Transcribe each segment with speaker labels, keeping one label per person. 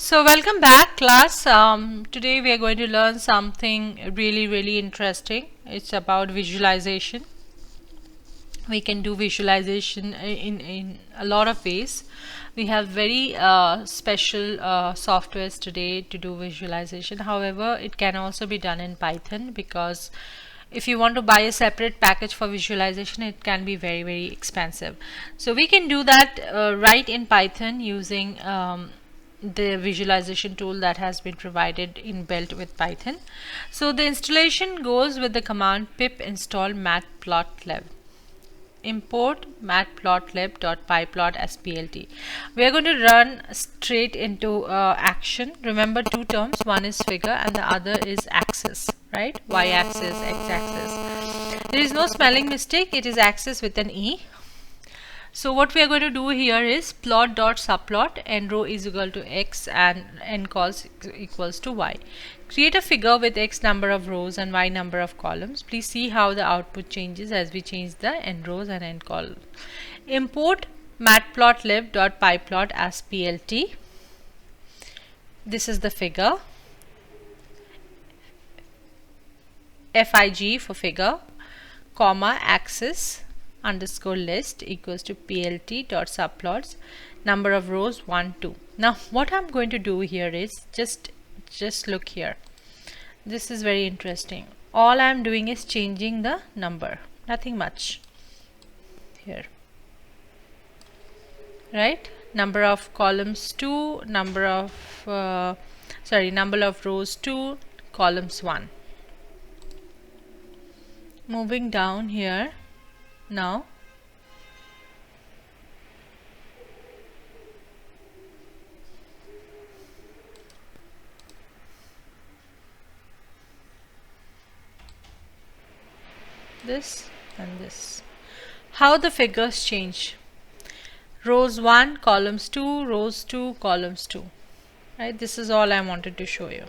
Speaker 1: So welcome back class. Today we are going to learn something really interesting. It's about visualization. We can do visualization in a lot of ways. We have very special softwares today to do visualization. However, it can also be done in Python, because if you want to buy a separate package for visualization, it can be very expensive. So we can do that right in Python using the visualization tool that has been provided inbuilt with Python. So the installation goes with the command pip install matplotlib. Import matplotlib.pyplot as plt. We are going to run straight into action. Remember two terms, one is figure and the other is axis, right? Y-axis, x-axis. There is no spelling mistake, it is axis with an E. So what we are going to do here is plot.subplot n row is equal to x and n cols equals to y. Create a figure with x number of rows and y number of columns. Please see how the output changes as we change the n rows and n columns. Import matplotlib.pyplot as plt. This is the figure. Fig for figure, comma, axis underscore list equals to plt dot subplots, number of rows 1 2. Now what I'm going to do here is just look here. This is very interesting. All I'm doing is changing the number, nothing much here, right? Number of columns 2, number of rows 2, columns 1. Moving down here now, this and this. How the figures change: rows 1, columns 2, rows 2, columns 2, right? This is all I wanted to show you.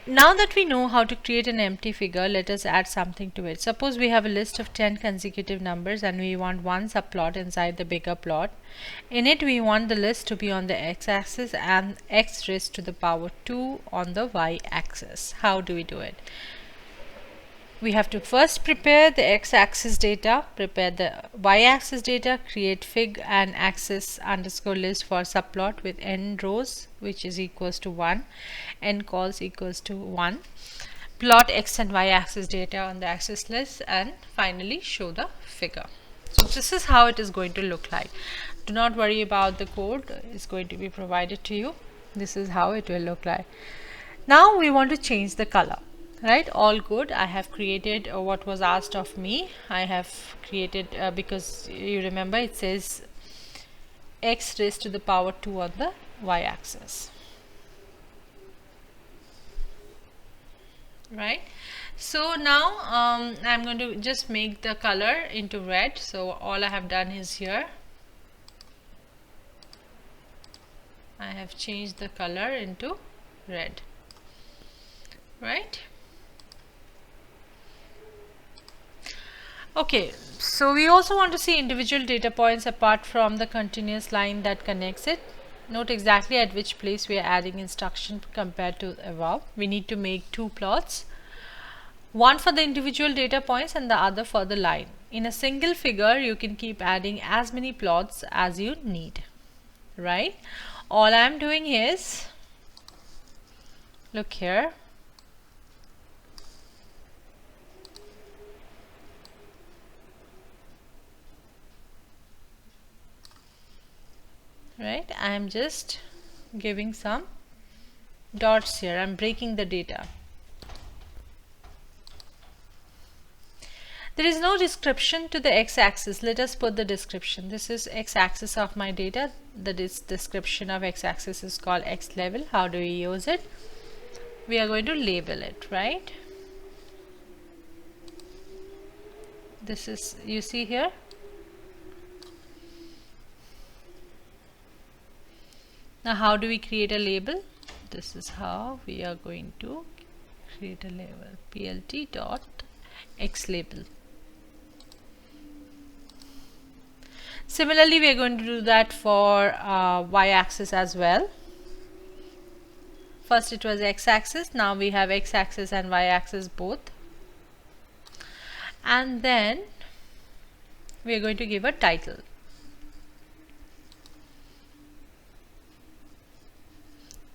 Speaker 1: Now that we know how to create an empty figure, let us add something to it. Suppose we have a list of 10 consecutive numbers and we want one subplot inside the bigger plot. In it, we want the list to be on the x-axis and x raised to the power 2 on the y-axis. How do we do it? We have to first prepare the x-axis data, prepare the y-axis data, create fig and axis underscore list for subplot with n rows, which is equals to 1, n cols equals to 1, plot x and y-axis data on the axis list, and finally show the figure. So this is how it is going to look like. Do not worry about the code, it's going to be provided to you. This is how it will look like. Now we want to change the color. Right, all good. I have created what was asked of me. I have created because you remember it says x raised to the power 2 on the y-axis, right? So now I'm going to just make the color into red. So all I have done is here I have changed the color into red, right? Okay, so we also want to see individual data points apart from the continuous line that connects it. Note exactly at which place we are adding instruction compared to above. We need to make two plots, one for the individual data points and the other for the line. In a single figure, you can keep adding as many plots as you need, right? All I am doing is, look here, right? I am just giving some dots here. I am breaking the data. There is no description to the x-axis. Let us put the description. This is x-axis of my data. The description of x-axis is called x level. How do we use it? We are going to label it, right? This is, you see here, now how do we create a label? This is how we are going to create a label, plt dot x label. Similarly, we are going to do that for y-axis as well. First it was x-axis, now we have x-axis and y-axis both. And then we are going to give a title.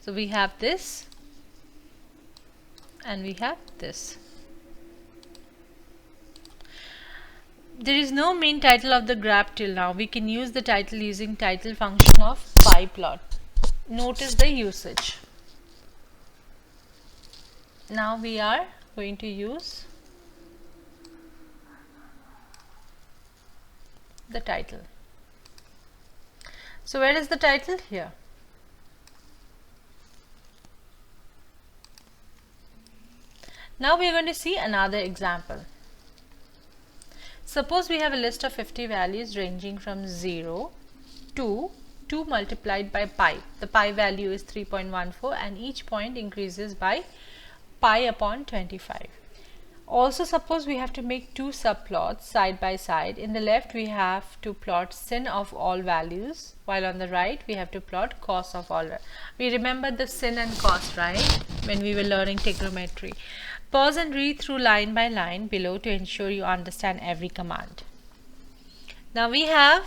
Speaker 1: So we have this and we have this. There is no main title of the graph till now. We can use the title using title function of Matplotlib. Notice the usage. Now we are going to use the title. So where is the title? Here. Now we are going to see another example. Suppose we have a list of 50 values ranging from 0 to 2 multiplied by pi. The pi value is 3.14 and each point increases by pi upon 25. Also, suppose we have to make two subplots side by side. In the left we have to plot sin of all values, while on the right we have to plot cos of all. We remember the sin and cos, right, when we were learning trigonometry. Pause and read through line by line below to ensure you understand every command. Now we have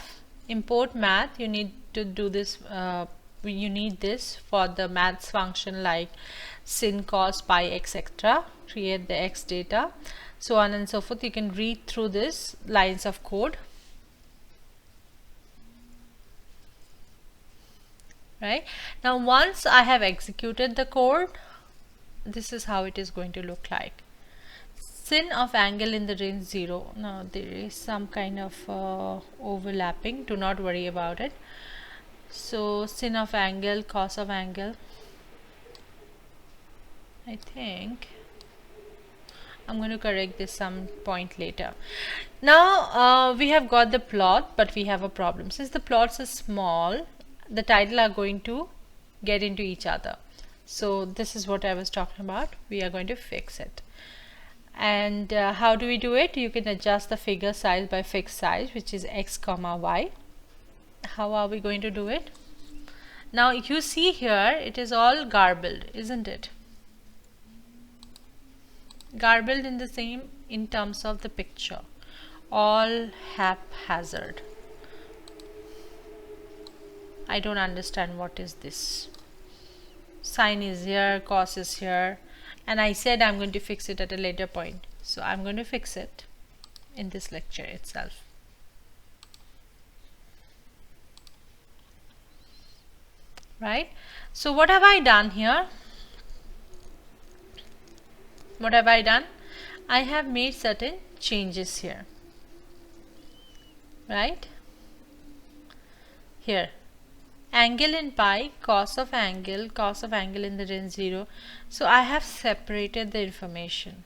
Speaker 1: import math. You need to do this. You need this for the maths function like sin, cos, pi, etc. Create the x data, so on and so forth. You can read through this lines of code, right? Now once I have executed the code, this is how it is going to look like. Sin of angle in the range 0. Now there is some kind of overlapping. Do not worry about it. So sin of angle, cos of angle. I think I'm going to correct this some point later. Now we have got the plot, but we have a problem. Since the plots are small, the title are going to get into each other. So this is what I was talking about. We are going to fix it. And how do we do it? You can adjust the figure size by fixed size, which is x comma y. How are we going to do it? Now you see here it is all garbled, isn't it? Garbled in the same in terms of the picture, all haphazard. I don't understand what is this. Sine is here, cos is here, and I said I'm going to fix it at a later point. So I'm going to fix it in this lecture itself. Right? So what have I done here? What have I done? I have made certain changes here. Right? Here. Angle in pi, cos of angle in the range 0. So I have separated the information.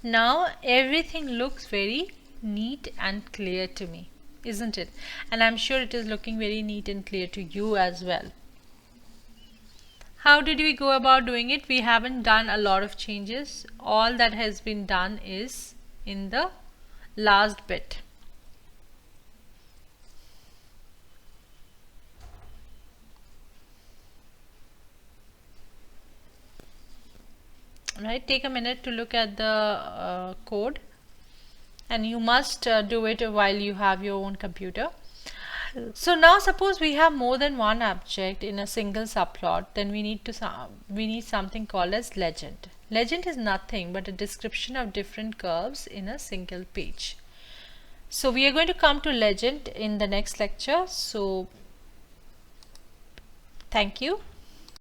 Speaker 1: Now everything looks very neat and clear to me, isn't it? And I'm sure it is looking very neat and clear to you as well. How did we go about doing it? We haven't done a lot of changes. All that has been done is in the last bit. Right, take a minute to look at the code, and you must do it while you have your own computer. So now suppose we have more than one object in a single subplot, then we need something called as legend. Legend is nothing but a description of different curves in a single page. So we are going to come to legend in the next lecture. So thank you.